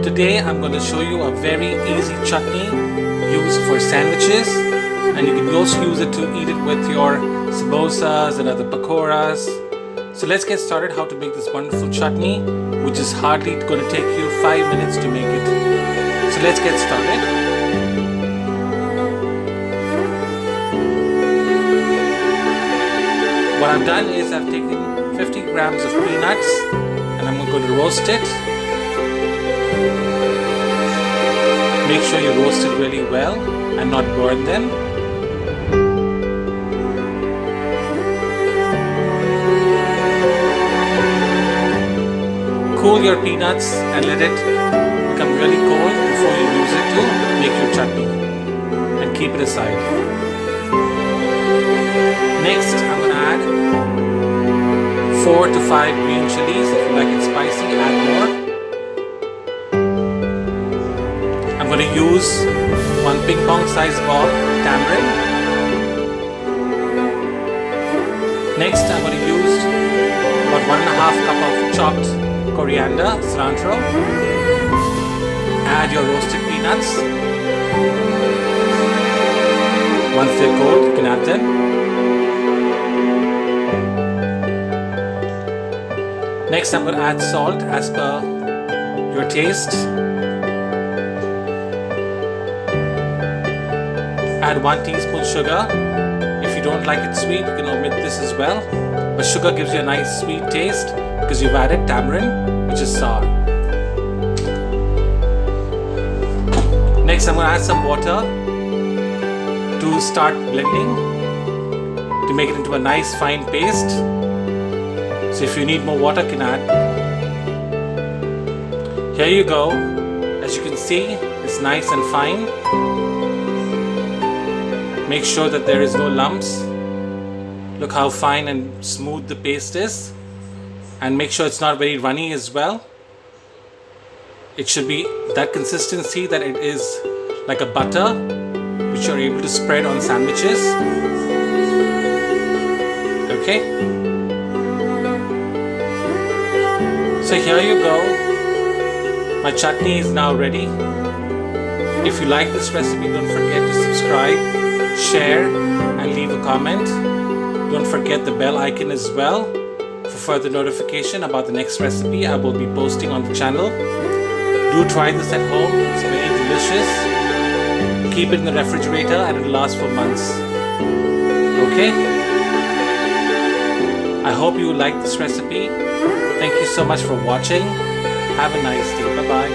Today I'm going to show you a very easy chutney used for sandwiches, and you can also use it to eat it with your samosas and other pakoras. So let's get started how to make this wonderful chutney, which is hardly going to take you 5 minutes to make it. So let's get started. What I've done is I've taken 50 grams of peanuts and I'm going to roast it. Make sure you roast it really well and not burn them. Cool your peanuts and let it become really cold before you use it to make your chutney, and keep it aside. Next, I'm going to add 4 to 5 green chillies. If you like it spicy, add more. I'm going to use 1 ping pong size ball tamarind. Next, I'm going to use about 1.5 cup of chopped coriander, cilantro. Add your roasted peanuts. Once they're cold, you can add them. Next, I'm going to add salt as per your taste. Add 1 teaspoon sugar. If you don't like it sweet, you can omit this as well. But sugar gives you a nice sweet taste because you've added tamarind, which is sour. Next, I'm going to add some water to start blending to make it into a nice fine paste. So if you need more water, you can add. Here you go. As you can see, it's nice and fine. Make sure that there is no lumps. Look how fine and smooth the paste is. And make sure it's not very runny as well. It should be that consistency that it is like a butter, which you're able to spread on sandwiches. Okay? So here you go. My chutney is now ready. If you like this recipe, don't forget to subscribe, share, and leave a comment. Don't forget the bell icon as well for further notification about the next recipe I will be posting on the channel. Do try this at home. It's very delicious. Keep it in the refrigerator and it will last for months. Okay? I hope you like this recipe. Thank you so much for watching. Have a nice day. Bye-bye.